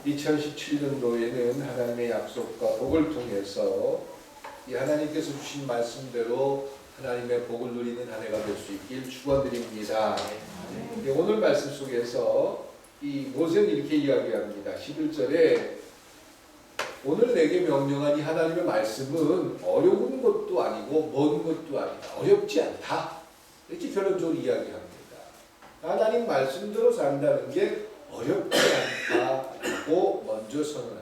2017년도에는 하나님의 약속과 복을 통해서 이 하나님께서 주신 말씀대로 하나님의 복을 누리는 한 해가 될 수 있길 축원드립니다. 오늘 말씀 속에서 이 모세는 이렇게 이야기합니다. 11절에 오늘 내게 명령한 이 하나님의 말씀은 어려운 것도 아니고 먼 것도 아니다. 어렵지 않다. 이렇게 결론적으로 이야기합니다. 하나님 말씀대로 산다는 게 어렵지 않다고 먼저 선언합니다.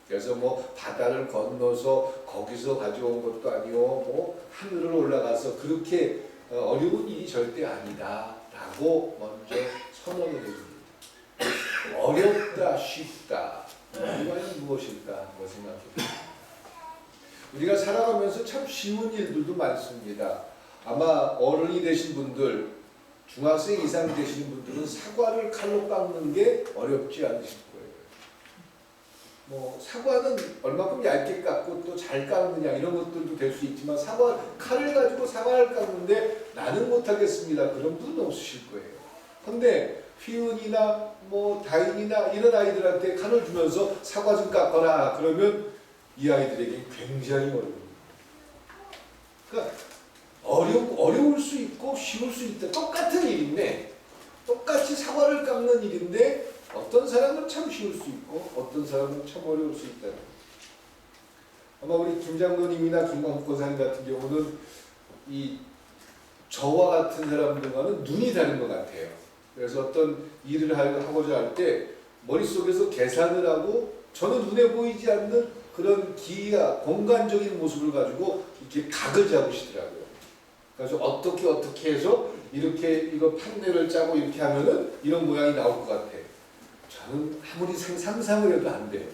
그래서 뭐 바다를 건너서 거기서 가져온 것도 아니고 뭐 하늘을 올라가서 그렇게 어려운 일이 절대 아니다 라고 먼저 선언을 해줍니다. 어렵다 쉽다 이거는 무엇일까 한번 생각해봅니다. 우리가 살아가면서 참 쉬운 일들도 많습니다. 아마 어른이 되신 분들, 중학생 이상 되시는 분들은 사과를 칼로 깎는 게 어렵지 않으실 거예요. 뭐 사과는 얼마큼 얇게 깎고 또 잘 깎느냐 이런 것들도 될 수 있지만 칼을 가지고 사과를 깎는데 나는 못하겠습니다. 그런 분은 없으실 거예요. 근데 휘은이나 뭐 다인이나 이런 아이들한테 칼을 주면서 사과 좀 깎아라 그러면 이 아이들에게 굉장히 어려워요. 그러니까 어려울 수 있고 쉬울 수 있다. 똑같은 일인데 똑같이 사과를 깎는 일인데 어떤 사람은 참 쉬울 수 있고 어떤 사람은 참 어려울 수 있다는 거예요. 아마 우리 김장로님이나 김광권사님 같은 경우는 이 저와 같은 사람들과는 눈이 다른 것 같아요. 그래서 어떤 일을 하고자 할 때 머릿속에서 계산을 하고 저는 눈에 보이지 않는 그런 기가 공간적인 모습을 가지고 이렇게 각을 잡으시더라고요. 그래서 어떻게 해서 이렇게 이거 판넬을 짜고 이렇게 하면은 이런 모양이 나올 것 같아. 저는 아무리 상상을 해도 안 돼요.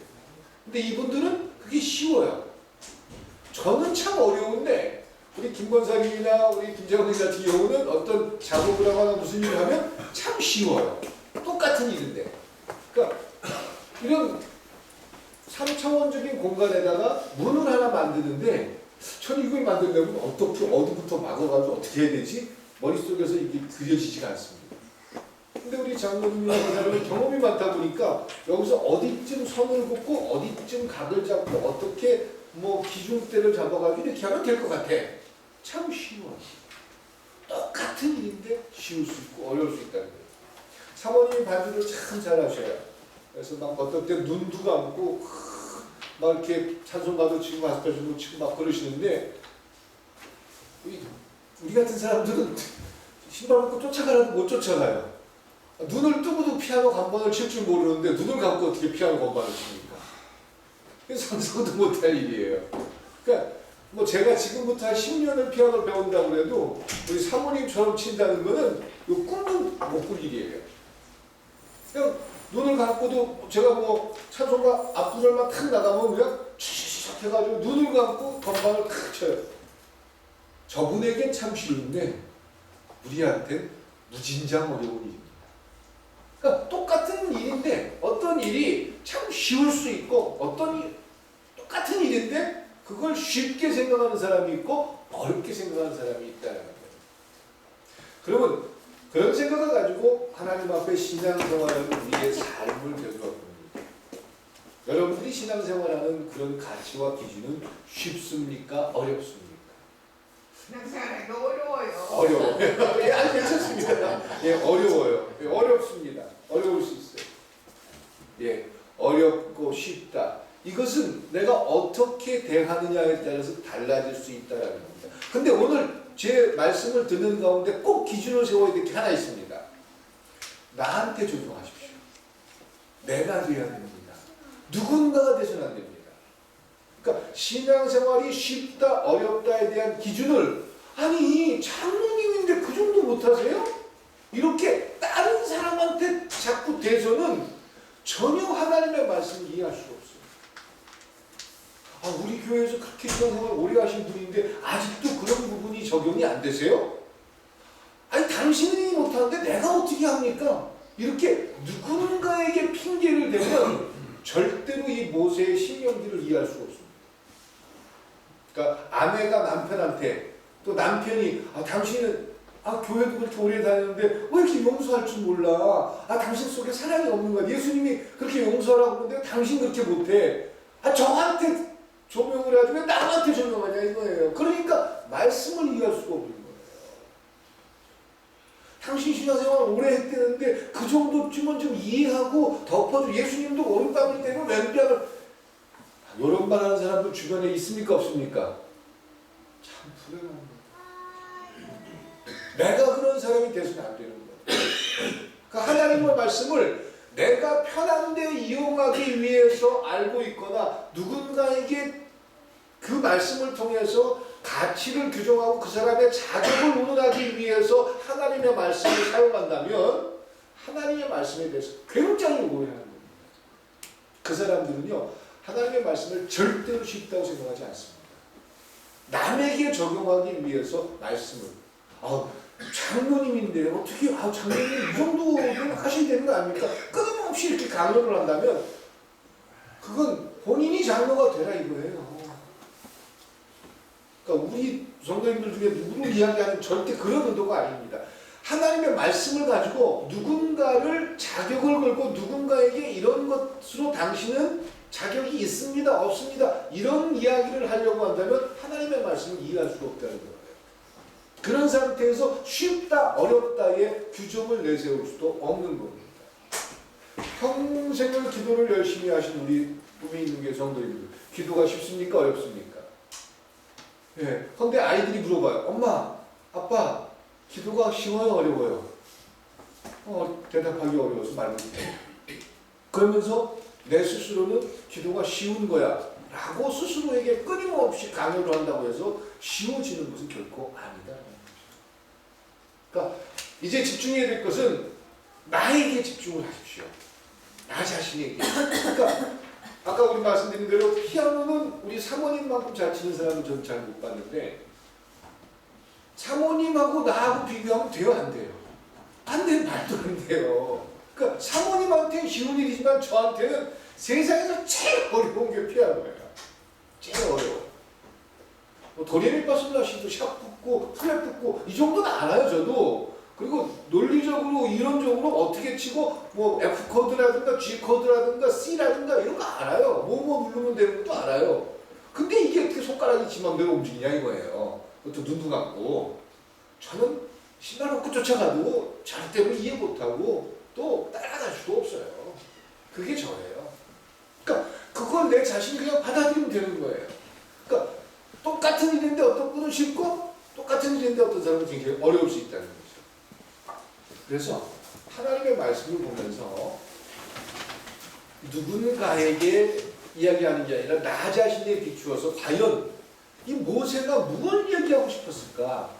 근데 이분들은 그게 쉬워요. 저는 참 어려운데 우리 김권사님이나 우리 김재원님 같은 경우는 어떤 작업을 하거나 무슨 일을 하면 참 쉬워요. 똑같은 일인데. 그러니까 이런 3차원적인 공간에다가 문을 하나 만드는데 전 이걸 만들려면 어디부터 막아가지고 어떻게 해야 되지? 머릿속에서 이게 그려지지가 않습니다. 근데 우리 장로님이나 그사람은 경험이 많다 보니까 여기서 어디쯤 선을 긋고 어디쯤 각을 잡고 어떻게 뭐 기준대를 잡아가지고 이렇게 하면 될 것 같아. 참 쉬워. 똑같은 일인데 쉬울 수 있고 어려울 수 있다는 거예요. 사모님이 반주를 참 잘하셔요. 그래서 막 어떨 때 눈도 감고 막 이렇게 찬송가도 치고 가스펠도 치고 막 그러시는데 우리 같은 사람들은 신발 벗고 쫓아가라도 못 쫓아가요. 눈을 뜨고도 피아노 건반을 칠 줄 모르는데 눈을 감고 어떻게 피아노 건반을 칩니까? 상상도 못할 일이에요. 그러니까 뭐 제가 지금부터 한 10년을 피아노를 배운다고 해도 우리 사모님처럼 친다는 거는 꿈은 못 꿀 일이에요. 그냥 눈을 감고도 제가 뭐 찬송가 앞구절만 탁 나가면 그냥 촥 해가지고 눈을 감고 건반을 탁 쳐요. 저분에겐 참 쉬운데 우리한테는 무진장 어려운 일입니다. 그러니까 똑같은 일인데 어떤 일이 참 쉬울 수 있고 똑같은 일인데 그걸 쉽게 생각하는 사람이 있고 어렵게 생각하는 사람이 있다는 거예요. 그러면 그런 생각을 가지고 하나님 앞에 신앙생활하는 우리의 삶을 되돌아봅니다. 여러분들이 신앙생활하는 그런 가치와 기준은 쉽습니까? 어렵습니까? 신앙생활이 어려워요. 어려워요. 예, 아니 괜찮습니다. 예, 어려워요. 예, 어렵습니다. 어려울 수 있어요. 예, 어렵고 쉽다. 이것은 내가 어떻게 대하느냐에 따라서 달라질 수 있다는 겁니다. 근데 오늘 제 말씀을 듣는 가운데 꼭 기준을 세워야 될 게 하나 있습니다. 나한테 적용하십시오. 내가 돼야 됩니다. 누군가가 돼서는 안 됩니다. 그러니까 신앙생활이 쉽다 어렵다에 대한 기준을 아니 장로님인데 그 정도 못하세요? 이렇게 다른 사람한테 자꾸 대서는 전혀 하나님의 말씀을 이해할 수가 없어요. 우리 교회에서 그렇게 신앙생활 오래 하신 분인데 아직도 그런 부분이 적용이 안 되세요? 아니 당신이 못하는데 내가 어떻게 합니까? 이렇게 누군가에게 핑계를 대면 절대로 이 모세의 신명기를 이해할 수가 없습니다. 그러니까 아내가 남편한테 또 남편이 당신은 아, 교회도 그렇게 오래 다녔는데 왜 이렇게 용서할 줄 몰라? 아, 당신 속에 사랑이 없는 거야. 예수님이 그렇게 용서하라고 그러는데 당신 그렇게 못해. 아, 저한테 조명을 해가지고 왜 남한테 조명하냐 이거예요. 그러니까 말씀을 이해할 수가 없는 거예요. 당신 신앙생활 오래 했다는데 그 정도쯤은 좀 이해하고 덮어줘. 예수님도 오른밤을 때면 왼뺨을 이런 말 하는 사람도 주변에 있습니까 없습니까? 참 불행합니다. 내가 그런 사람이 돼서는 안 되는 거예요. 그 하나님의 말씀을 내가 편한 데 이용하기 위해서 알고 있거나 누군가에게 그 말씀을 통해서 가치를 규정하고 그 사람의 자격을 운운하기 위해서 하나님의 말씀을 사용한다면 하나님의 말씀에 대해서 굉장히 오해하는 겁니다. 그 사람들은요, 하나님의 말씀을 절대로 쉽다고 생각하지 않습니다. 남에게 적용하기 위해서 말씀을 장로님인데 어떻게 장로님 이 정도는 하셔야 되는 거 아닙니까? 끊임없이 이렇게 강요를 한다면 그건 본인이 장로가 되라 이거예요. 그러니까 우리 성도님들 중에 누구를 이야기하는 절대 그런 의도가 아닙니다. 하나님의 말씀을 가지고 누군가를 자격을 걸고 누군가에게 이런 것으로 당신은 자격이 있습니다, 없습니다 이런 이야기를 하려고 한다면 하나님의 말씀을 이해할 수가 없다는 거예요. 그런 상태에서 쉽다, 어렵다의 규정을 내세울 수도 없는 겁니다. 평생을 기도를 열심히 하신 우리 꿈이 있는 게 성도님들, 기도가 쉽습니까, 어렵습니까? 예. 근데 아이들이 물어봐요. 엄마, 아빠, 기도가 쉬워요, 어려워요? 대답하기 어려워서 말 못해요. 그러면서 내 스스로는 기도가 쉬운 거야 라고 스스로에게 끊임없이 강요를 한다고 해서 쉬워지는 것은 결코 아니다. 그러니까 이제 집중해야 될 것은 나에게 집중을 하십시오. 나 자신에게. 그러니까 아까 우리 말씀드린 대로 피아노는 우리 사모님만큼 잘 치는 사람은 저는 잘 못 봤는데 사모님하고 나하고 비교하면 돼요, 안 돼요? 안 돼요, 말도 안 돼요. 그러니까 사모님한테는 쉬운 일이지만 저한테는 세상에서 제일 어려운 게 피아노예요. 제일 어려워요. 도레미파솔라시도 샵 붙고 플랫 붙고 이 정도는 알아요, 저도. 그리고 논리적으로 이론적으로 어떻게 치고 뭐 F 코드라든가 G 코드라든가 C라든가 이런 거 알아요. 뭐 누르면 되는 것도 알아요. 근데 이게 어떻게 손가락이 지 맘대로 움직이냐 이거예요. 그것도 눈도 감고. 저는 신발 벗고 쫓아가도 절대로 이해 못하고 또 따라갈 수도 없어요. 그게 저예요. 그러니까 그걸 내 자신이 그냥 받아들이면 되는 거예요. 그러니까 똑같은 일인데 어떤 분은 쉽고 똑같은 일인데 어떤 사람은 굉장히 어려울 수 있다는 거죠. 그래서 하나님의 말씀을 보면서 누군가에게 이야기하는 게 아니라 나 자신에 비추어서 과연 이 모세가 무엇을 이야기하고 싶었을까?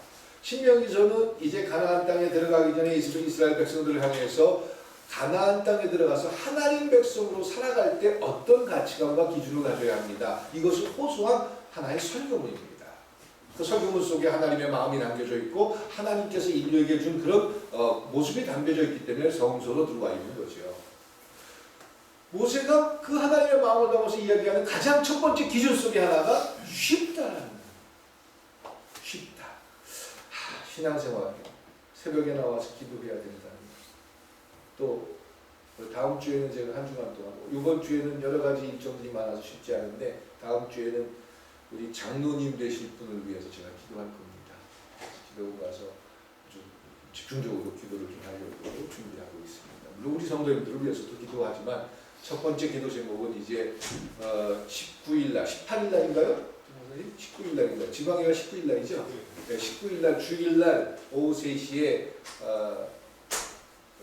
신명기서는 이제 가나안 땅에 들어가기 전에 이스라엘 백성들을 향해서 가나안 땅에 들어가서 하나님 백성으로 살아갈 때 어떤 가치관과 기준을 가져야 합니다. 이것을 호소한 하나의 설교문입니다. 그 설교문 속에 하나님의 마음이 담겨져 있고 하나님께서 인류에게 준 그런 모습이 담겨져 있기 때문에 성서로 들어와 있는 거죠. 모세가 그 하나님의 마음을 담아서 이야기하는 가장 첫 번째 기준 속에 하나가 쉽다라는 거예요. 쉽다. 신앙생활 새벽에 나와서 기도해야 된다는 거. 또 다음 주에는 제가 한 주간 동안 이번 주에는 여러 가지 일정들이 많아서 쉽지 않은데 다음 주에는 우리 장로님 되실 분을 위해서 제가 기도할 겁니다. 기도하고 가서 아주 집중적으로 기도를 좀 하려고 준비하고 있습니다. 물론 우리 성도님들을 위해서도 기도하지만 첫 번째 기도 제목은 이제 19일날, 18일날인가요? 19일날인가요? 지방회가 19일날이죠? 네, 19일날 주일날 오후 3시에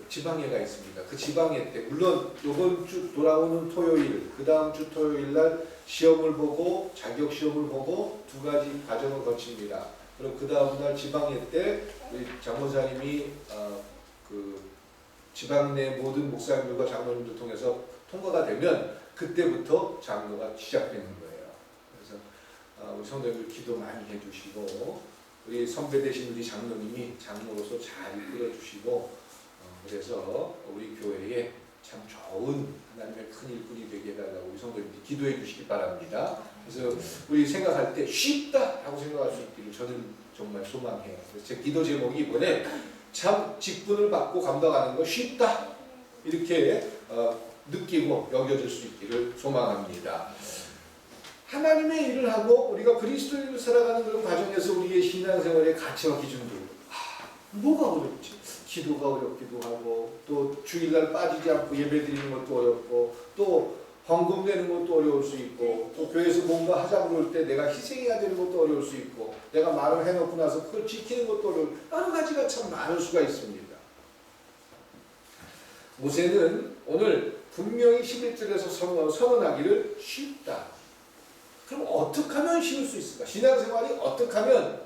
지방회가 있습니다. 그 지방회 때 물론 이번 주 돌아오는 토요일, 그 다음 주 토요일날 시험을 보고 자격 시험을 보고 두 가지 과정을 거칩니다. 그리고 그 다음 날 지방회 때 우리 장모사님이 그 지방 내 모든 목사님들과 장로님들 통해서 통과가 되면 그때부터 장로가 시작되는 거예요. 그래서 우리 성도님들 기도 많이 해주시고 우리 선배 되신 우리 장로님이 장로로서 잘 이끌어 주시고 그래서 우리 교회에 참 좋은 하나님의 큰 일꾼이 되게 해달라고 우리 성도님들 기도해 주시기 바랍니다. 그래서 우리 생각할 때 쉽다 하고 생각할 수 있기를 저는 정말 소망해요. 그래서 제 기도 제목이 이번에 참 직분을 받고 감당하는 거 쉽다 이렇게 느끼고 여겨질 수 있기를 소망합니다. 하나님의 일을 하고 우리가 그리스도인으로 살아가는 그런 과정에서 우리의 신앙생활의 가치와 기준들 뭐가 어렵지? 기도가 어렵기도 하고 또 주일날 빠지지 않고 예배드리는 것도 어렵고 또 헌금 내는 것도 어려울 수 있고 또 교회에서 뭔가 하자고 그럴 때 내가 희생해야 되는 것도 어려울 수 있고 내가 말을 해놓고 나서 그걸 지키는 것도 어려울 여러 가지가 참 많을 수가 있습니다. 모세는 오늘 분명히 11절에서 선언하기를 쉽다. 그럼 어떻게 하면 쉬울 수 있을까? 신앙생활이 어떻게 하면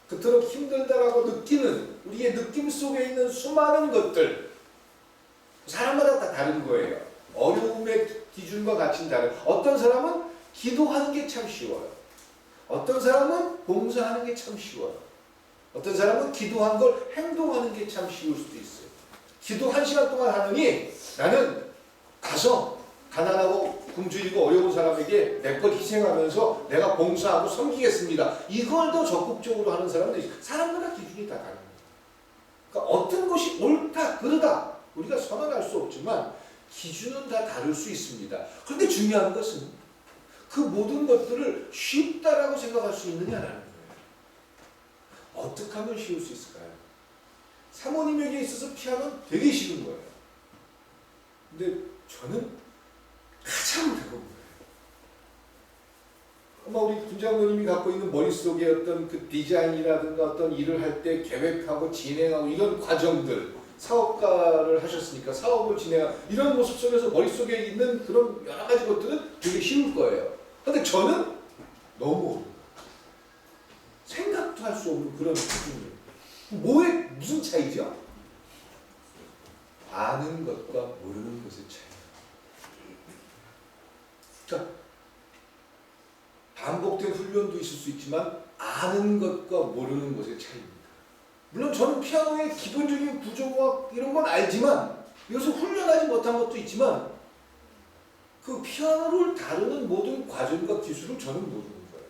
그토록 힘들다라고 느끼는 우리의 느낌 속에 있는 수많은 것들 사람마다 다 다른 거예요. 어려움의 기준과 가치는 다른. 어떤 사람은 기도하는 게 참 쉬워요. 어떤 사람은 봉사하는 게 참 쉬워요. 어떤 사람은 기도한 걸 행동하는 게 참 쉬울 수도 있어요. 기도 1시간 동안 하느니 나는 가서 가난하고 굶주리고 어려운 사람에게 내 것 희생하면서 내가 봉사하고 섬기겠습니다. 이걸 더 적극적으로 하는 사람도 있어요. 사람마다 기준이 다 다른 거예요. 그러니까 어떤 것이 옳다, 그르다 우리가 선언할 수 없지만 기준은 다 다를 수 있습니다. 그런데 중요한 것은 그 모든 것들을 쉽다라고 생각할 수 있느냐라는 거예요. 어떻게 하면 쉬울 수 있을까요? 사모님에게 있어서 피아노는 되게 쉬운 거예요. 근데 저는 가장 어려운 거예요. 아마 우리 김장로님이 갖고 있는 머릿속에 어떤 그 디자인이라든가 어떤 일을 할 때 계획하고 진행하고 이런 과정들 사업가를 하셨으니까 사업을 진행하고 이런 모습 속에서 머릿속에 있는 그런 여러 가지 것들은 되게 쉬울 거예요. 근데 저는 너무 어려워요. 생각도 할 수 없는 그런 수준이에요. 뭐에 무슨 차이죠? 아는 것과 모르는 것의 차이. 자, 반복된 훈련도 있을 수 있지만 아는 것과 모르는 것의 차이입니다. 물론 저는 피아노의 기본적인 구조와 이런 건 알지만 이것을 훈련하지 못한 것도 있지만 그 피아노를 다루는 모든 과정과 기술을 저는 모르는 거예요.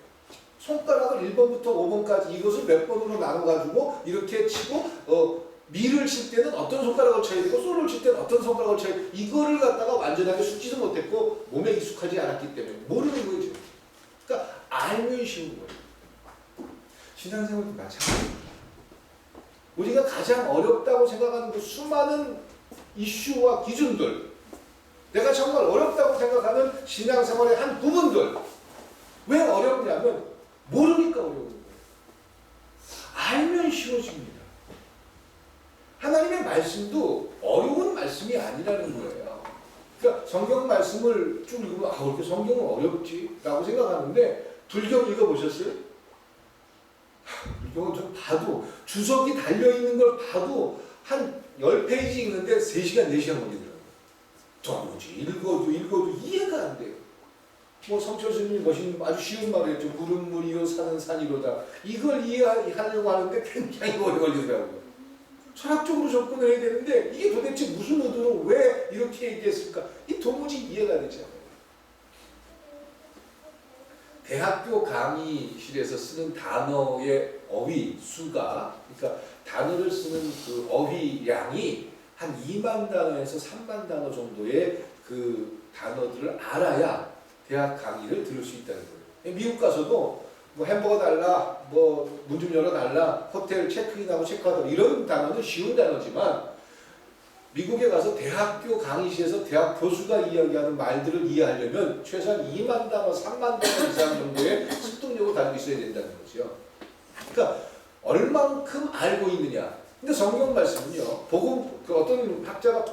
손가락을 1번부터 5번까지 이것을 몇 번으로 나눠가지고 이렇게 치고 미를 칠 때는 어떤 손가락을 쳐야 되고 솔을 칠 때는 어떤 손가락을 쳐야 되고 이거를 갖다가 완전하게 숙지도 못했고 몸에 익숙하지 않았기 때문에 모르는 거죠. 그러니까 알면 쉬운 거예요. 신앙생활도 마찬가지입니다. 우리가 가장 어렵다고 생각하는 그 수많은 이슈와 기준들 내가 정말 어렵다고 생각하는 신앙생활의 한 부분들 왜 어렵냐면 모르니까 어려운 거예요. 알면 쉬워집니다. 하나님의 말씀도 어려운 말씀이 아니라는 거예요. 그러니까 성경 말씀을 쭉 읽으면 왜 이렇게 성경은 어렵지? 라고 생각하는데 불경 읽어보셨어요? 불경은 좀 봐도 주석이 달려있는 걸 봐도 한 10페이지 읽는데 3시간, 4시간 걸리더라고요. 도무지 읽어도 이해가 안 돼요. 뭐 성철 스님이 멋있는 아주 쉬운 말이었죠. 물은 물이요 산은 산이로다. 이걸 이해하려고 하는데 굉장히 오래 걸리더라고요. 철학적으로 접근을 해야 되는데 이게 도대체 무슨 의도로 왜 이렇게 얘기했을까? 이 도무지 이해가 되지 않아요. 대학교 강의실에서 쓰는 단어의 어휘 수가 그러니까 단어를 쓰는 그 어휘량이 한 2만 단어에서 3만 단어 정도의 그 단어들을 알아야 대학 강의를 들을 수 있다는 거예요. 미국 가서도 뭐 햄버거 달라, 뭐 문 좀 열어 달라, 호텔 체크인하고 체크아웃 이런 단어는 쉬운 단어지만 미국에 가서 대학교 강의실에서 대학 교수가 이야기하는 말들을 이해하려면 최소한 2만 단어, 3만 단어 이상 정도의 습득력을 가지고 있어야 된다는 거죠. 그러니까 얼만큼 알고 있느냐. 근데 성경 말씀은요, 그 어떤 학자가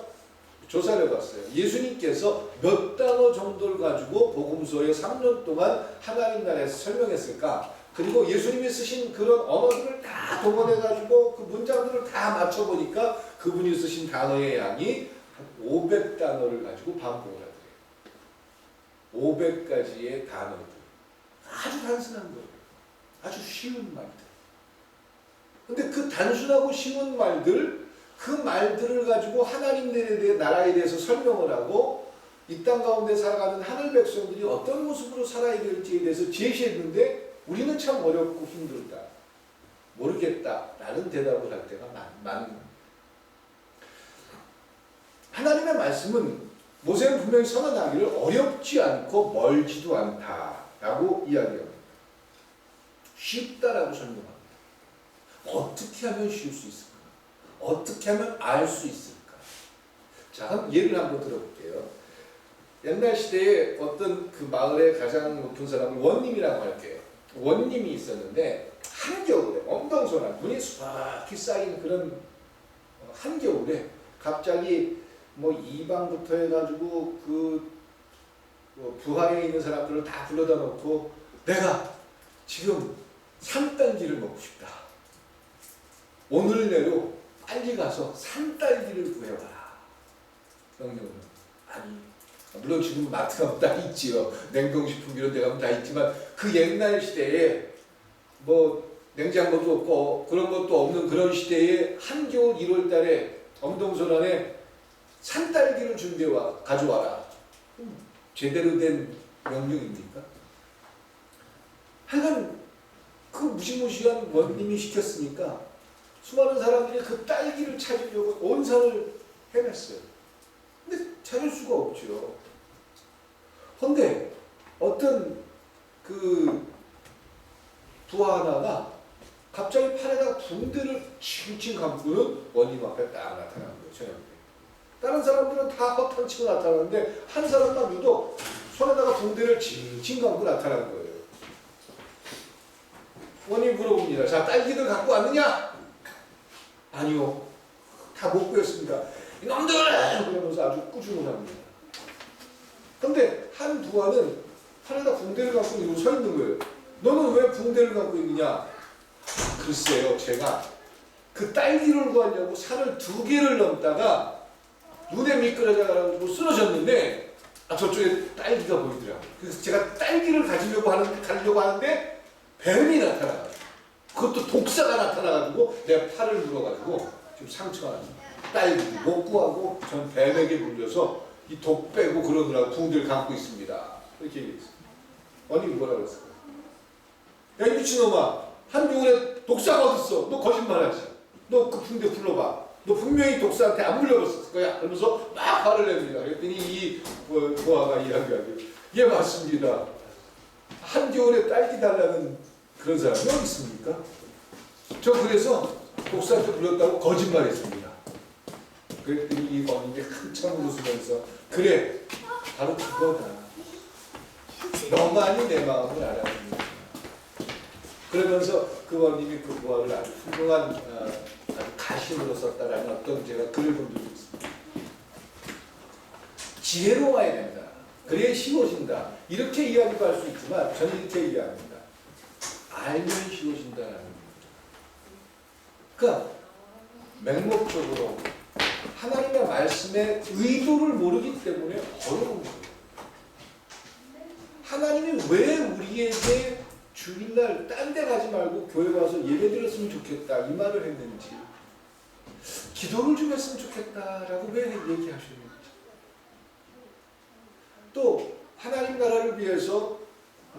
조사를 해봤어요. 예수님께서 몇 단어 정도를 가지고 복음서에 3년 동안 하나님 나라에서 설명했을까? 그리고 예수님이 쓰신 그런 언어들을 다 동원해가지고 그 문장들을 다 맞춰보니까 그분이 쓰신 단어의 양이 한 500단어를 가지고 반복을 하더래요. 500가지의 단어들. 아주 단순한 거예요. 아주 쉬운 말들. 근데 그 단순하고 쉬운 말들, 그 말들을 가지고 하나님 나라에 대해서 설명을 하고 이 땅 가운데 살아가는 하늘 백성들이 어떤 모습으로 살아야 될지에 대해서 제시했는데 우리는 참 어렵고 힘들다. 모르겠다. 라는 대답을 할 때가 많습니다. 하나님의 말씀은 모세는 분명히 선언하기를 어렵지 않고 멀지도 않다라고 이야기합니다. 쉽다라고 설명합니다. 어떻게 하면 쉬울 수 있을까? 어떻게 하면 알 수 있을까? 자, 예를 한번 들어볼게요. 옛날 시대에 어떤 그 마을의 가장 높은 사람을 원님이라고 할게요. 원님이 있었는데 한겨울에 엄동선한 눈이 수박히 쌓인 그런 한겨울에 갑자기 뭐 이방부터 해가지고 그 부하에 있는 사람들을 다 불러다 놓고 내가 지금 산딸기를 먹고 싶다. 오늘 내로 빨리 가서 산딸기를 구해와라. 명령을. 아니, 물론 지금 마트 가면 다 있지요. 냉동식품 이런 데 가면 다 있지만 그 옛날 시대에 뭐 냉장고도 없고 그런 것도 없는 그런 시대에 한겨울 1월 달에 엄동선안에 산딸기를 가져와라. 제대로 된 명령입니까? 하여간 그 무시무시한 원님이 시켰으니까 수많은 사람들이 그 딸기를 찾으려고 온 산을 헤맸어요. 근데 찾을 수가 없죠. 그런데 어떤 그 부하 하나가 갑자기 팔에다가 붕대를 칭칭 감고는 원님 앞에 딱 나타난 거예요. 저녁에. 다른 사람들은 다 허탕치고 나타나는데 한 사람만 유독 손에다가 붕대를 칭칭 감고 나타난 거예요. 원님 물어봅니다. 자, 딸기들 갖고 왔느냐? 아니요. 다 못 구했습니다. 이놈들! 그러면서 아주 꾸중을 합니다. 그런데 한 부하는 팔에다 붕대를 갖고 이러고 서 있는 거예요. 너는 왜 붕대를 갖고 있느냐? 글쎄요, 제가 그 딸기를 구하려고 산을 2개를 넘다가 눈에 미끄러져가지고 쓰러졌는데 저쪽에 딸기가 보이더라고요. 그래서 제가 딸기를 가려고 하는데 뱀이 나타나가지고 그것도 독사가 나타나가지고 내 팔을 물어가지고 지금 상처가 납니다. 딸기 못 구하고 전 뱀에게 물려서 이 독 빼고 그러느라고 붕대를 감고 있습니다. 이렇게 얘기했어요. 아니 뭐라고 그랬을까요? 야 이 미친놈아, 한겨울에 독사가 어딨어? 너 거짓말하지. 너 그 붕대 불러봐. 너 분명히 독사한테 안 물려봤을 거야. 그러면서 막 화를 냅니다. 그랬더니 이 부하가 이야기하기를 예 맞습니다. 한겨울에 딸기 달라는 그런 사람이 어디 있습니까? 저 그래서 독사한테 불렀다고 거짓말했습니다. 그랬더니 이 원님이 한참 웃으면서 그래 바로 그거다. 너만이 내 마음을 알아줍니다. 그러면서 그 원님이 그 부하를 아주 훌륭한 아주 가심으로 썼다라는 어떤 제가 글을 본 적이 있습니다. 지혜로워야 된다. 그래야 쉬워진다. 이렇게 이야기도 할 수 있지만 저는 이렇게 이야기합니다. 알면 쉬워진다라는 겁니다. 그러니까 맹목적으로 하나님의 말씀의 의도를 모르기 때문에 어려운 거예요. 하나님이 왜 우리에게 주일날 딴 데 가지 말고 교회 와서 예배 드렸으면 좋겠다 이 말을 했는지, 기도를 좀 했으면 좋겠다라고 왜 얘기하셨는지, 또 하나님 나라를 위해서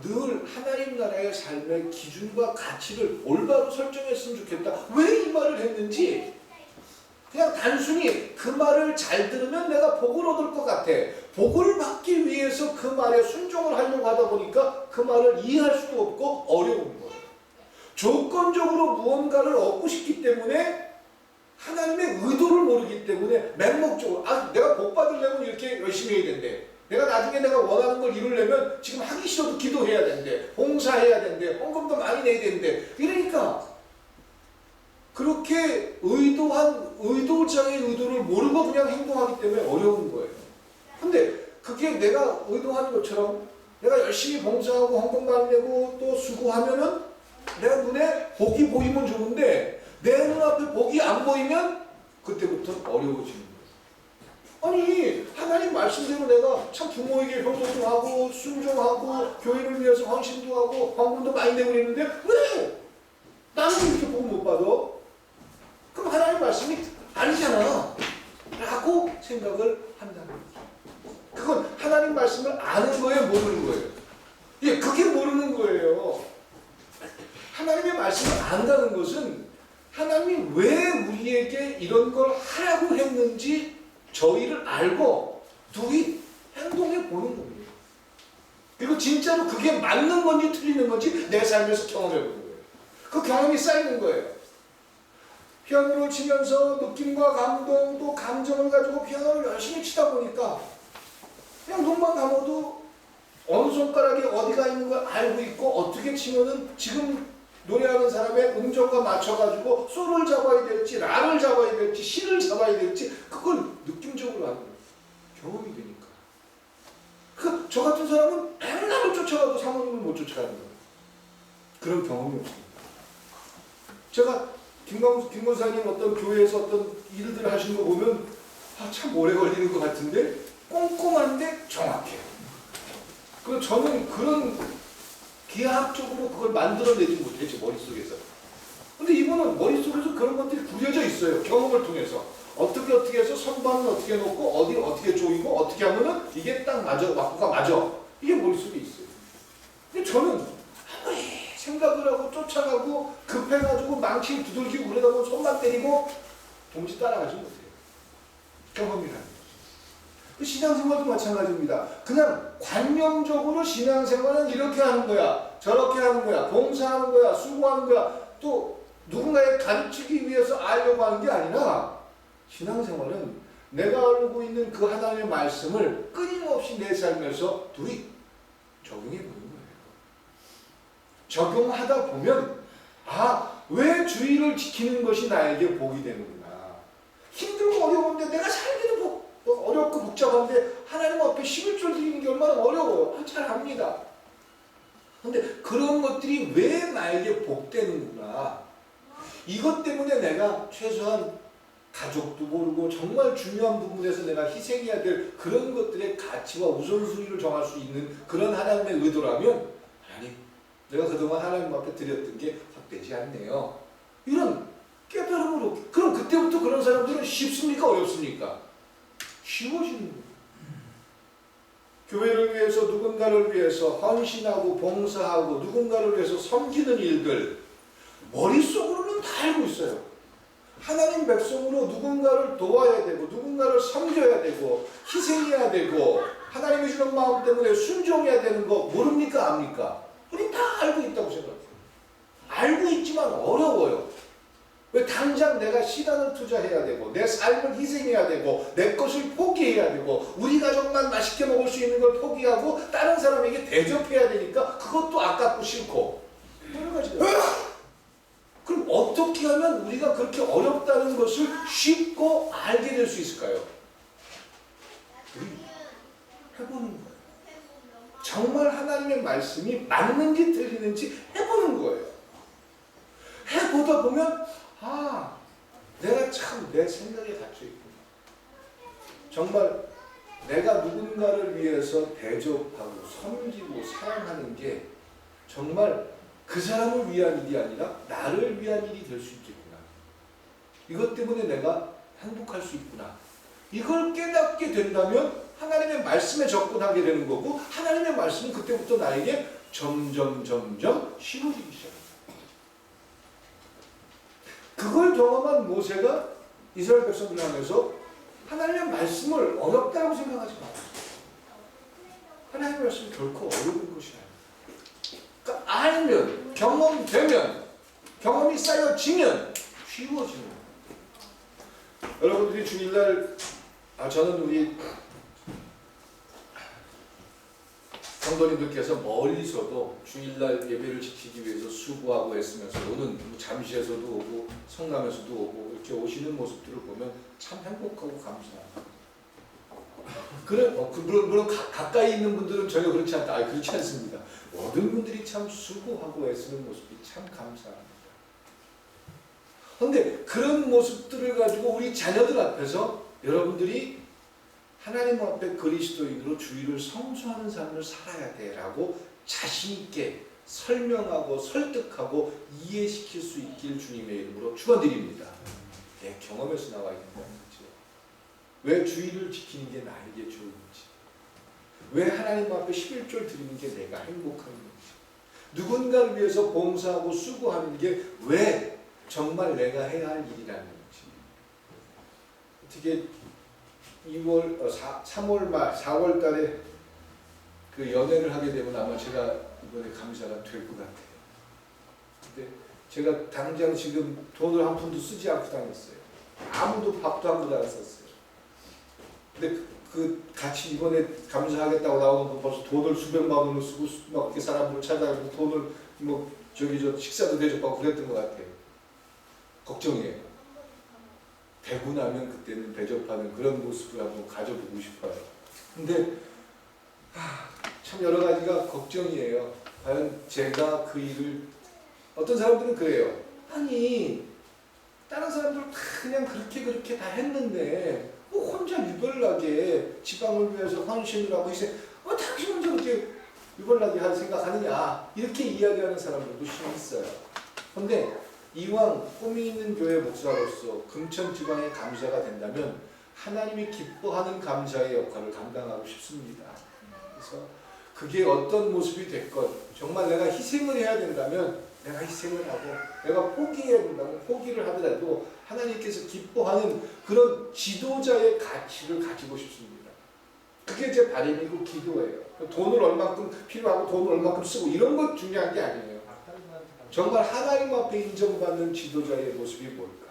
늘 하나님 나라의 삶의 기준과 가치를 올바로 설정했으면 좋겠다 왜 이 말을 했는지, 그냥 단순히 그 말을 잘 들으면 내가 복을 얻을 것 같아, 복을 받기 위해서 그 말에 순종을 하려고 하다 보니까 그 말을 이해할 수도 없고 어려운 거예요. 조건적으로 무언가를 얻고 싶기 때문에, 하나님의 의도를 모르기 때문에 맹목적으로 내가 복 받으려면 이렇게 열심히 해야 된대, 내가 나중에 내가 원하는 걸 이루려면 지금 하기 싫어도 기도해야 된대, 봉사해야 된대, 헌금도 많이 내야 된대. 이러니까 그렇게 의도자의 의도를 모르고 그냥 행동하기 때문에 어려운 거예요. 근데 그게 내가 의도하는 것처럼 내가 열심히 봉사하고 헌금 많이 내고 또 수고하면은 내가 눈에 복이 보이면 좋은데 내 눈앞에 복이 안 보이면 그때부터 어려워지는 거예요. 아니 하나님 말씀대로 내가 참 부모에게 효도도 하고 순종하고 교회를 위해서 헌신도 하고 헌금도 많이 내고 있는데 왜 나는 이렇게 복 못 받아? 그럼 하나님 말씀이 아니잖아 라고 생각을 한다는 거죠. 그건 하나님 말씀을 아는 거예요, 모르는 거예요? 예, 그게 모르는 거예요. 하나님의 말씀을 안다는 것은 하나님이 왜 우리에게 이런 걸 하라고 했는지 저희를 알고 둘이 행동해 보는 겁니다. 그리고 진짜로 그게 맞는 건지 틀리는 건지 내 삶에서 경험해 보는 거예요. 그 경험이 쌓이는 거예요. 피아노를 치면서 느낌과 감동 또 감정을 가지고 피아노를 열심히 치다 보니까 그냥 눈만 감아도 어느 손가락에 어디가 있는 걸 알고 있고 어떻게 치면은 지금 노래하는 사람의 음정과 맞춰가지고 솔을 잡아야 될지 라를 잡아야 될지 시를 잡아야 될지 그걸 느낌적으로 하는 거예요. 경험이 되니까. 저 같은 사람은 백남을 쫓아가도 사모님을 못 쫓아가는 거예요. 그런 경험이 없습니다. 제가 김 권사님 어떤 교회에서 어떤 일들을 하시는 거 보면 참 오래 걸리는 것 같은데 꼼꼼한데 정확해요. 그리고 저는 그런 기하학적으로 그걸 만들어내지 못했지 머릿속에서. 근데 이분은 머릿속에서 그런 것들이 구려져 있어요. 경험을 통해서. 어떻게 해서 선반은 어떻게 놓고 어디를 어떻게 조이고 어떻게 하면은 이게 딱 맞아. 맞고가 맞아. 이게 머릿속에 있어요. 근데 저는 아무리 생각을 하고 쫓아가고 급해가지고 망치 두들기고 그러다 보면 손만 때리고 동시 따라가지 못해요. 경험이라는 거죠. 그 신앙생활도 마찬가지입니다. 그냥 관념적으로 신앙생활은 이렇게 하는 거야. 저렇게 하는 거야. 봉사하는 거야. 수고하는 거야. 또 누군가에 가르치기 위해서 알려고 하는 게 아니라 신앙생활은 내가 알고 있는 그 하나님의 말씀을 끊임없이 내 삶에서 둘이 적용해 보는 거예요. 적용하다 보면 왜 주의를 지키는 것이 나에게 복이 되는구나. 힘들고 어려운데 내가 살기는 어렵고 복잡한데 하나님 앞에 11절 드리는 게 얼마나 어려워요. 잘 압니다. 근데 그런 것들이 왜 나에게 복되는구나. 이것 때문에 내가 최소한 가족도 모르고 정말 중요한 부분에서 내가 희생해야 될 그런 것들의 가치와 우선순위를 정할 수 있는 그런 하나님의 의도라면 하나님, 내가 그동안 하나님 앞에 드렸던 게 헛되지 않네요. 이런 깨달음으로. 그럼 그때부터 그런 사람들은 쉽습니까? 어렵습니까? 쉬워지는 거예요. 교회를 위해서 누군가를 위해서 헌신하고 봉사하고 누군가를 위해서 섬기는 일들 머릿속으로는 다 알고 있어요. 하나님 백성으로 누군가를 도와야 되고 누군가를 섬겨야 되고 희생해야 되고 하나님이 주는 마음 때문에 순종해야 되는 거 모릅니까? 압니까? 우린 다 알고 있다고 생각해요. 알고 있지만 어려워요. 왜 당장 내가 시간을 투자해야 되고 내 삶을 희생해야 되고 내 것을 포기해야 되고 우리 가족만 맛있게 먹을 수 있는 걸 포기하고 다른 사람에게 대접해야 되니까 그것도 아깝고 싫고 여러 가지가. 그럼 어떻게 하면 우리가 그렇게 어렵다는 것을 쉽고 알게 될 수 있을까요? 해보는 거예요. 정말 하나님의 말씀이 맞는지 틀리는지 해보는 거예요. 해보다 보면 내가 참 내 생각에 갇혀있구나. 정말 내가 누군가를 위해서 대접하고 섬기고 사랑하는 게 정말 그 사람을 위한 일이 아니라 나를 위한 일이 될 수 있겠구나. 이것 때문에 내가 행복할 수 있구나. 이걸 깨닫게 된다면 하나님의 말씀에 접근하게 되는 거고 하나님의 말씀은 그때부터 나에게 점점 쉬워지기 시작합니다. 그걸 경험한 모세가 이스라엘 백성들을 향해서 하나님의 말씀을 어렵다고 생각하지 마세요. 하나님의 말씀이 결코 어려운 것이 아니에요. 그러니까 알면, 경험되면, 경험이 쌓여지면 쉬워지는 거예요. 여러분들이 주일날 저는 우리 성도님들께서 멀리서도 주일날 예배를 지키기 위해서 수고하고 애쓰면서 오는 잠시에서도 오고 성남에서도 오고 이렇게 오시는 모습들을 보면 참 행복하고 감사합니다. 그래, 물론 가까이 있는 분들은 전혀 그렇지 않다. 그렇지 않습니다. 모든 분들이 참 수고하고 애쓰는 모습이 참 감사합니다. 그런데 그런 모습들을 가지고 우리 자녀들 앞에서 여러분들이 하나님 앞에 그리스도인으로 주의를 성수하는 삶을 살아야 돼라고 자신있게 설명하고 설득하고 이해시킬 수 있길 주님의 이름으로 축원드립니다. 내 경험에서 나와 있는 거죠. 왜 주의를 지키는 게 나에게 좋은지, 왜 하나님 앞에 11조를 드리는 게 내가 행복한 건지, 누군가를 위해서 봉사하고 수고하는 게 왜 정말 내가 해야 할 일이라는 건지. 어떻게 3월 말 4월 달에 그 연애를 하게 되면 아마 제가 이번에 감사가 될 것 같아요. 근데 제가 당장 지금 돈을 한 푼도 쓰지 않고 다녔어요. 아무도 밥도 아무도 안 썼어요. 근데 그 같이 이번에 감사하겠다고 나오는 거 벌써 돈을 수백만 원을 쓰고 막 이렇게 사람들 찾아가고 돈을 뭐 저기 저 식사도 대접하고 그랬던 것 같아요. 걱정이에요. 되고 나면 그때는 대접하는 그런 모습을 한번 가져보고 싶어요. 근데 참 여러 가지가 걱정이에요. 과연 제가 그 일을, 어떤 사람들은 그래요. 아니 다른 사람들 다 그냥 그렇게 다 했는데 뭐 혼자 유별나게 지방을 위해서 헌신을 하고 희생, 당신 혼자 그렇게 유별나게 생각하느냐, 이렇게 이야기하는 사람들도 좀 있어요. 근데 이왕 꿈이 있는 교회 목사로서 금천 지방의 감사가 된다면 하나님이 기뻐하는 감사의 역할을 감당하고 싶습니다. 그래서 그게 어떤 모습이 됐건 정말 내가 희생을 해야 된다면 내가 희생을 하고, 내가 포기해야 된다면 포기를 하더라도 하나님께서 기뻐하는 그런 지도자의 가치를 가지고 싶습니다. 그게 제 바람이고 기도예요. 돈을 얼마큼 필요하고 돈을 얼마큼 쓰고 이런 것 중요한 게 아니에요. 정말 하나님 앞에 인정받는 지도자의 모습이 뭘까?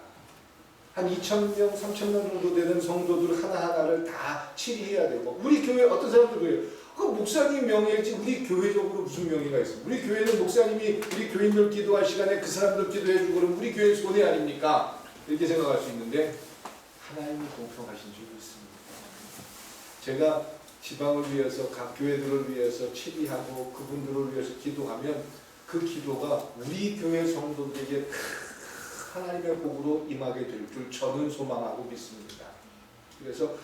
한 2,000명, 3,000명 정도 되는 성도들 하나하나를 다 치리해야 되고, 우리 교회 어떤 사람들 그래요. 그 목사님 명예지 우리 교회적으로 무슨 명예가 있어? 우리 교회는 목사님이 우리 교인들 기도할 시간에 그 사람들 기도해주고 그러면 우리 교회 손해 아닙니까? 이렇게 생각할 수 있는데 하나님이 공평하신 줄 믿습니다. 제가 지방을 위해서 각 교회들을 위해서 치리하고 그분들을 위해서 기도하면 그 기도가 우리 교회 성도들에게 하나님의 복으로 임하게 될 줄 저는 소망하고 믿습니다. 그래서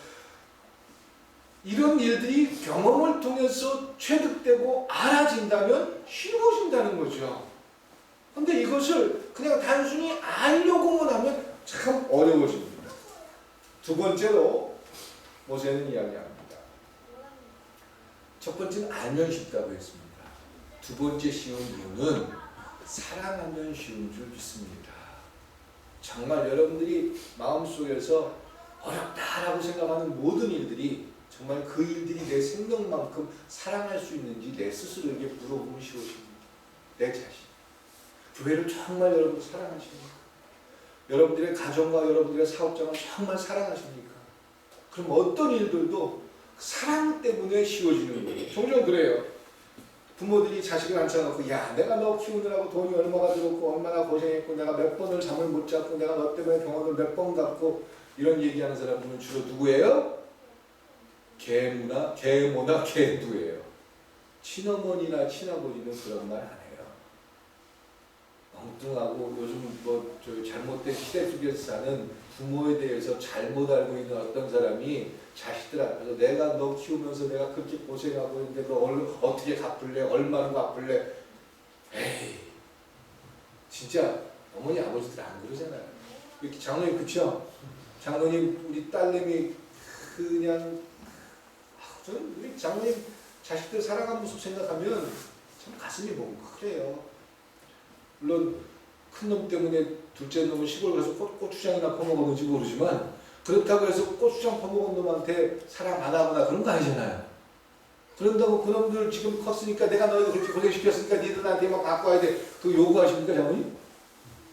이런 일들이 경험을 통해서 체득되고 알아진다면 쉬워진다는 거죠. 근데 이것을 그냥 단순히 알려고만 하면 참 어려워집니다. 두 번째로 모세는 이야기합니다. 첫 번째는 알면 쉽다고 했습니다. 두 번째 쉬운 이유는 사랑하면 쉬운 줄 믿습니다. 정말 여러분들이 마음속에서 어렵다라고 생각하는 모든 일들이 정말 그 일들이 내 생명만큼 사랑할 수 있는지 내 스스로에게 물어보면 쉬워집니다. 내 자신. 교회를 정말 여러분 사랑하십니까? 여러분들의 가정과 여러분들의 사업장을 정말 사랑하십니까? 그럼 어떤 일들도 사랑 때문에 쉬워지는 거예요. 종종 그래요. 부모들이 자식을 앉혀놓고 야 내가 너 키우느라고 돈이 얼마나 들었고 얼마나 고생했고 내가 몇 번을 잠을 못 잤고 내가 너 때문에 병원을 몇 번 갔고 이런 얘기하는 사람들은 주로 누구예요? 계모나 계두예요. 친어머니나 친아버지는 그런 말 안 해요. 엉뚱하고 요즘 뭐 잘못된 시대 속에서 사는 부모에 대해서 잘못 알고 있는 어떤 사람이 자식들 앞에서 내가 너 키우면서 내가 그렇게 고생하고 있는데 그걸 어떻게 갚을래? 얼마나 갚을래? 에이 진짜 어머니 아버지들 안 그러잖아요. 이렇게 장로님 그쵸? 장로님 우리 딸내미 그냥 저는 우리 장로님 자식들 사랑하는 모습 생각하면 참 가슴이 뭉클해요. 물론 큰 놈 때문에 둘째 놈은 시골 가서 고추장이나 퍼먹었는지 모르지만 그렇다고 해서 고추장 퍼먹은 놈한테 사랑 안 하거나 그런 거 아니잖아요. 그런다고 그놈들 지금 컸으니까 내가 너희들 그렇게 고생시켰으니까 니들 나한테 막 갖고 와야 돼. 그거 요구하십니까 장모님?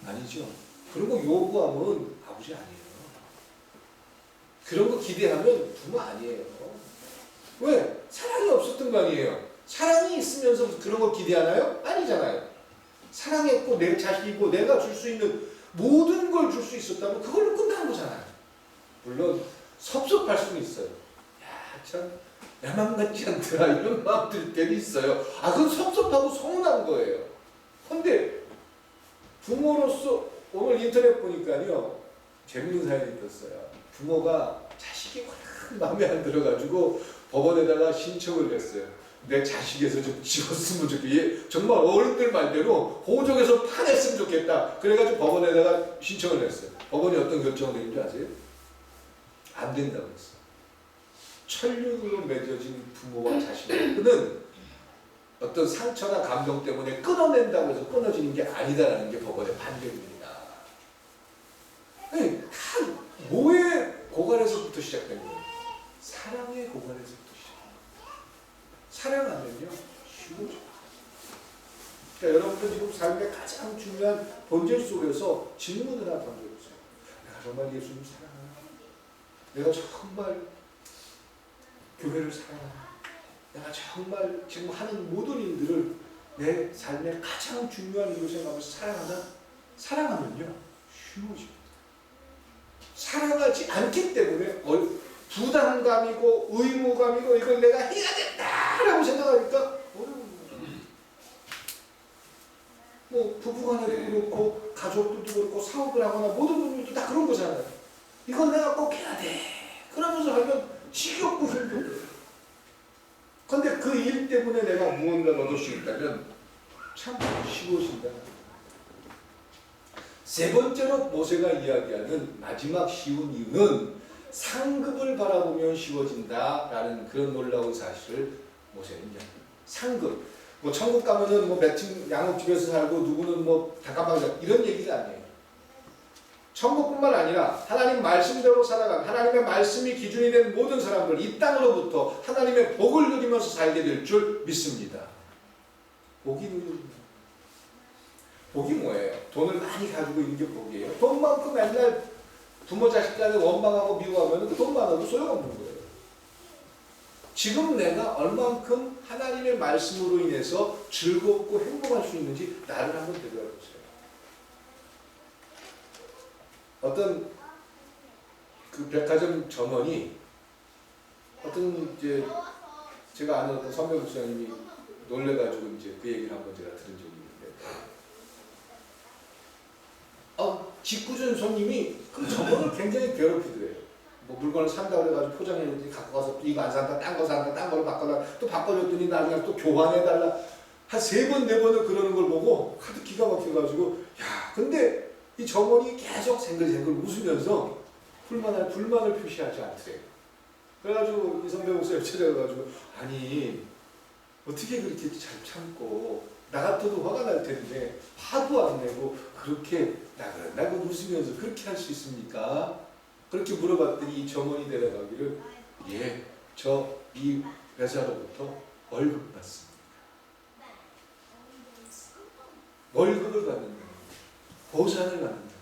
아니죠. 그런 거 요구하면 아버지 아니에요. 그런 거 기대하면 부모 아니에요. 왜? 사랑이 없었던 거 아니에요. 사랑이 있으면서 그런 거 기대하나요? 아니잖아요. 사랑했고 내 자식이고 내가 줄 수 있는 모든 걸 줄 수 있었다면 그걸로 끝나는 거잖아요. 물론 섭섭할 수는 있어요. 야, 참 나만 같지 않더라 이런 마음 들 때도 있어요. 그건 섭섭하고 서운한 거예요. 근데 부모로서 오늘 인터넷 보니까요 재밌는 사연이 있었어요. 부모가 자식이 워낙 마음에 안 들어가지고 법원에다가 신청을 했어요. 내 자식에서 좀 지웠으면 좋겠다. 정말 어른들 말대로 호적에서 파냈으면 좋겠다. 그래가지고 법원에다가 신청을 했어요. 법원이 어떤 결정을 내린지 아세요? 안 된다고 했어요. 천륜으로 맺어진 부모와 자식의 끈은 어떤 상처나 감정 때문에 끊어낸다고 해서 끊어지는 게 아니다라는 게 법원의 판결입니다. 아니, 다 뭐의 고갈에서부터 시작된 거예요? 사랑의 고갈에서부터 시작된 거예요. 사랑하면요 쉬워져요. 그러니까 여러분들 지금 삶의 가장 중요한 본질 속에서 질문을 하나 던져보세요. 내가 정말 예수님 사랑하나? 내가 정말 교회를 사랑하나? 내가 정말 지금 하는 모든 일들을 내 삶의 가장 중요한 일로 생각하면서 사랑하나? 사랑하면요 쉬워집니다. 사랑하지 않기 때문에 부담감이고 의무감이고 이걸 내가 해야 된다라고 생각하니까 어려운 거죠. 뭐 부부간에도 그렇고 가족들도 그렇고 사업을 하거나 모든 분들도 다 그런 거잖아요. 이걸 내가 꼭 해야 돼. 그러면서 하면 지겹고 힘들어요. 근데 그 일 때문에 내가 무언가를 얻을 수 있다면 참 쉬워진다. 세 번째로 모세가 이야기하는 마지막 쉬운 이유는 상급을 바라보면 쉬워진다라는 그런 놀라운 사실을 모세는 이야기합니다. 상급. 뭐 천국 가면은 뭐 매칭 양옥집에서 살고 누구는 뭐 닭가방 이런 얘기가 아니에요. 천국뿐만 아니라 하나님 말씀대로 살아간 하나님의 말씀이 기준이 된 모든 사람들 이 땅으로부터 하나님의 복을 누리면서 살게 될 줄 믿습니다. 복이 누립니다. 복이 뭐예요? 돈을 많이 가지고 있는 게 복이에요. 돈만큼 맨날 부모 자식 간에 원망하고 미워하면 그 돈 많아도 소용없는 거예요. 지금 내가 얼만큼 하나님의 말씀으로 인해서 즐겁고 행복할 수 있는지 나를 한번 되돌아보세요. 어떤 그 백화점 점원이 어떤 이제 제가 아는 어떤 선배 목사님이 놀래가지고 이제 그 얘기를 한번 제가 들은 적이 있는데, 직구준 손님이 그 점원을 굉장히 괴롭히더래요. 뭐 물건을 산다고 그래가지고 포장해줬더니 갖고 가서 이거 안 산다, 딴 거 산다, 딴 거로 바꿔달라, 또 바꿔줬더니 나중에 또 교환해달라. 한 3번, 4번을 그러는 걸 보고 하도 기가 막혀가지고, 야, 근데 이 점원이 계속 생글생글 웃으면서 불만을 표시하지 않더래요. 그래가지고 이 선배 목사님 찾아가가지고, 아니, 어떻게 그렇게 잘 참고, 나 같아도 화가 날 텐데, 화도 안 내고, 그렇게 나긋나긋 웃으면서 그렇게 할 수 있습니까? 그렇게 물어봤더니 이 점원이 대답하기를, 예, 저 이 회사로부터 월급 받습니다. 월급을 받는다. 보상을 받는다.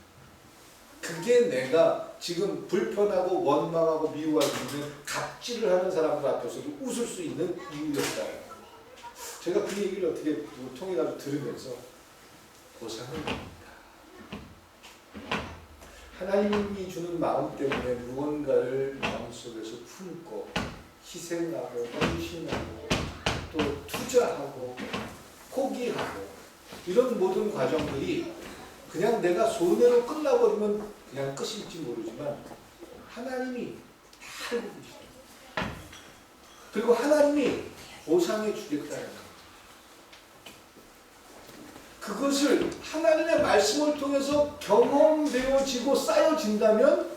그게 내가 지금 불편하고 원망하고 미워할 수 있는 갑질을 하는 사람들 앞에서도 웃을 수 있는 이유였다. 제가 그 얘기를 어떻게 통해가지고 들으면서 보상을 받는다. 하나님이 주는 마음 때문에 무언가를 마음속에서 품고 희생하고 헌신하고 또 투자하고 포기하고 이런 모든 과정들이 그냥 내가 손해로 끝나버리면 그냥 끝일지 모르지만 하나님이 다 알고 계시다. 그리고 하나님이 보상해 주겠다는 것. 그것을 하나님의 말씀을 통해서 경험되어지고 쌓여진다면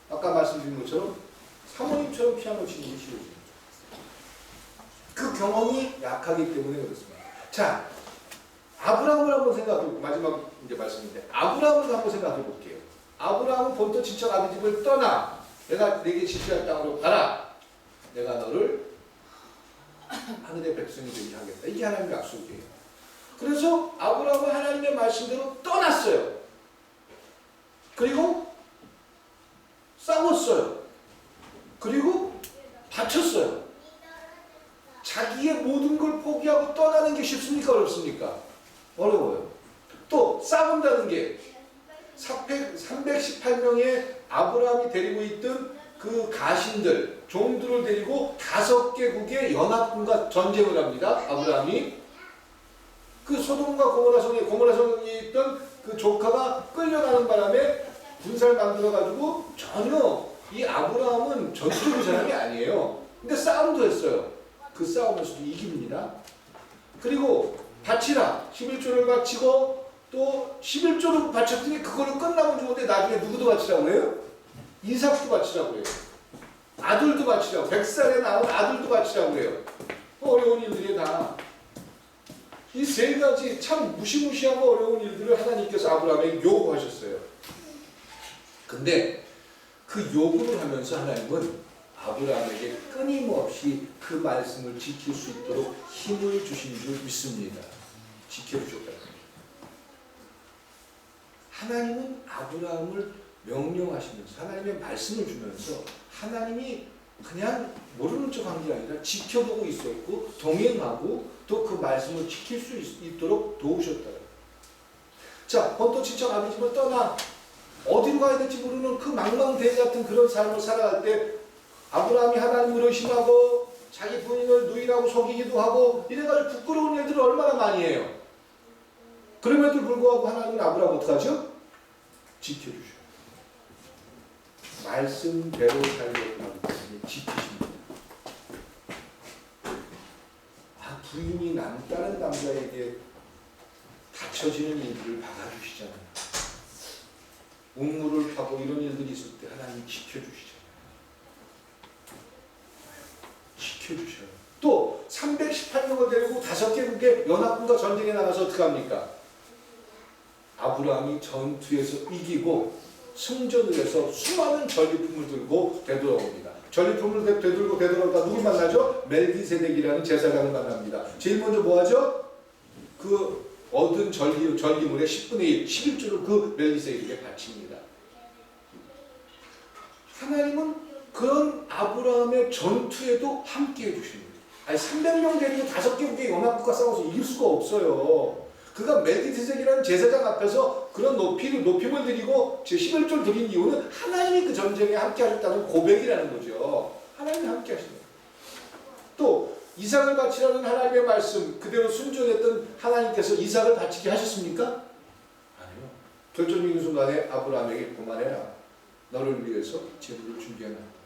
아까 말씀드린 것처럼 사모님처럼 피아노 치는 게 쉬워집니다. 그 경험이 약하기 때문에 그렇습니다. 자, 아브라함을 한번 생각해볼게요. 마지막 이제 말씀인데 아브라함을 한번 생각해 볼게요. 아브라함은 본토 친척 아비 집을 떠나 내가 네게 지시할 땅으로 가라. 내가 너를 하늘의 백성이 되게 하겠다. 이게 하나님의 약속이에요. 그래서 아브라함은 하나님의 말씀대로 떠났어요. 그리고 싸웠어요. 그리고 다쳤어요. 자기의 모든 걸 포기하고 떠나는 게 쉽습니까? 어렵습니까? 어려워요. 또 싸운다는 게 318명의 아브라함이 데리고 있던 그 가신들, 종들을 데리고 5개국의 연합군과 전쟁을 합니다. 아브라함이. 그 소돔과 고모라성에 있던 그 조카가 끌려가는 바람에 군사를 만들어가지고 전혀 이 아브라함은 전투적인 사람이 아니에요. 근데 싸움도 했어요. 그 싸움에서도 이깁니다. 그리고 바치라 11조를 바치고 또 11조를 바쳤더니 그거는 끝나면 좋은데 나중에 누구도 바치라고 해요? 이삭도 바치라고 해요. 아들도 바치라고, 100살에 나온 아들도 바치라고 그래요. 어려운 일들이 다. 이 세 가지 참 무시무시하고 어려운 일들을 하나님께서 아브라함에게 요구하셨어요. 근데 그 요구를 하면서 하나님은 아브라함에게 끊임없이 그 말씀을 지킬 수 있도록 힘을 주신 줄 믿습니다. 지켜주셨다. 하나님은 아브라함을 명령하시면서 하나님의 말씀을 주면서 하나님이 그냥 모르는 척 한 게 아니라 지켜보고 있었고 동행하고 또 그 말씀을 지킬 수 있도록 도우셨다. 자, 본토 친척 아비집을 떠나 어디로 가야 될지 모르는 그 망망대해 같은 그런 삶을 살아갈 때 아브라함이 하나님을 의심하고 자기 부인을 누이라고 속이기도 하고 이래가지고 부끄러운 일들을 얼마나 많이 해요. 그럼에도 불구하고 하나님은 아브라함 어떡하죠? 지켜주셔요. 말씀대로 살려고 하기 때문에 지키십니다. 아, 부인이 다른 남자에게 닫혀지는 일들을 막아주시잖아요. 웅물을 파고 이런 일들이 있을 때 하나님 지켜주시잖아요. 지켜주셔요. 또 318명을 데리고 5개국의 연합군과 전쟁에 나가서 어떻게 합니까? 아브라함이 전투에서 이기고 승전을 해서 수많은 전리품을 들고 되돌아옵니다. 전리품을 되돌고 되돌아오다 누구 만나죠? 멜기세덱이라는 제사장을 만납니다. 제일 먼저 뭐하죠? 그 얻은 전리물의 10분의 1, 11조를 그 멜기세덱에게 바칩니다. 하나님은 그런 아브라함의 전투에도 함께 해주십니다. 아니 300명 데리고 5개국의 연합국과 싸워서 이길 수가 없어요. 그가 멜기세덱이라는 제사장 앞에서 그런 높임을 드리고 제 11조를 드린 이유는 하나님이 그 전쟁에 함께 하셨다는 고백이라는 거죠. 하나님이 함께 하시는 거예요. 또 이삭을 바치라는 하나님의 말씀 그대로 순종했던 하나님께서 이삭을 바치게 하셨습니까? 아니요. 결정적인 순간에 아브라함에게 그만해라. 너를 위해서 제물을 준비해놨다.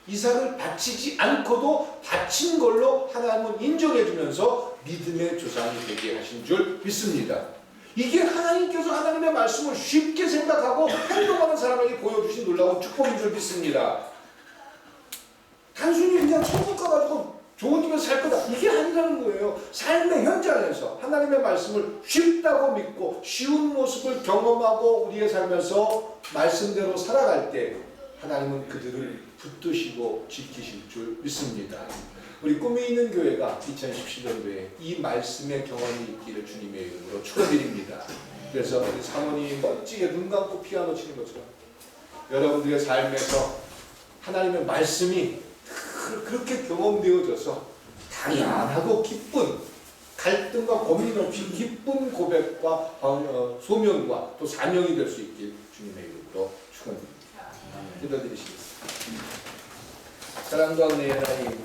이삭을 바치지 않고도 바친 걸로 하나님은 인정해주면서 믿음의 조상이 되게 하신 줄 믿습니다. 이게 하나님께서 하나님의 말씀을 쉽게 생각하고 행동하는 사람에게 보여주신 놀라운 축복인 줄 믿습니다. 단순히 그냥 천국 가가지고 좋은 집에서 살 거다 이게 아니라는 거예요. 삶의 현장에서 하나님의 말씀을 쉽다고 믿고 쉬운 모습을 경험하고 우리의 삶에서 말씀대로 살아갈 때 하나님은 그들을 붙드시고 지키실 줄 믿습니다. 우리 꿈이 있는 교회가 2017년도에 이 말씀의 경험이 있기를 주님의 이름으로 축원드립니다. 그래서 우리 사모님 멋지게 눈 감고 피아노 치는 것처럼 여러분들의 삶에서 하나님의 말씀이 그렇게 경험되어져서 당연하고 기쁜 갈등과 고민 없이 기쁜 고백과 소명과 또 사명이 될 수 있길 주님의 이름으로 축원드립니다. 기도드리시겠습니다. 사랑과 은혜의 하나님,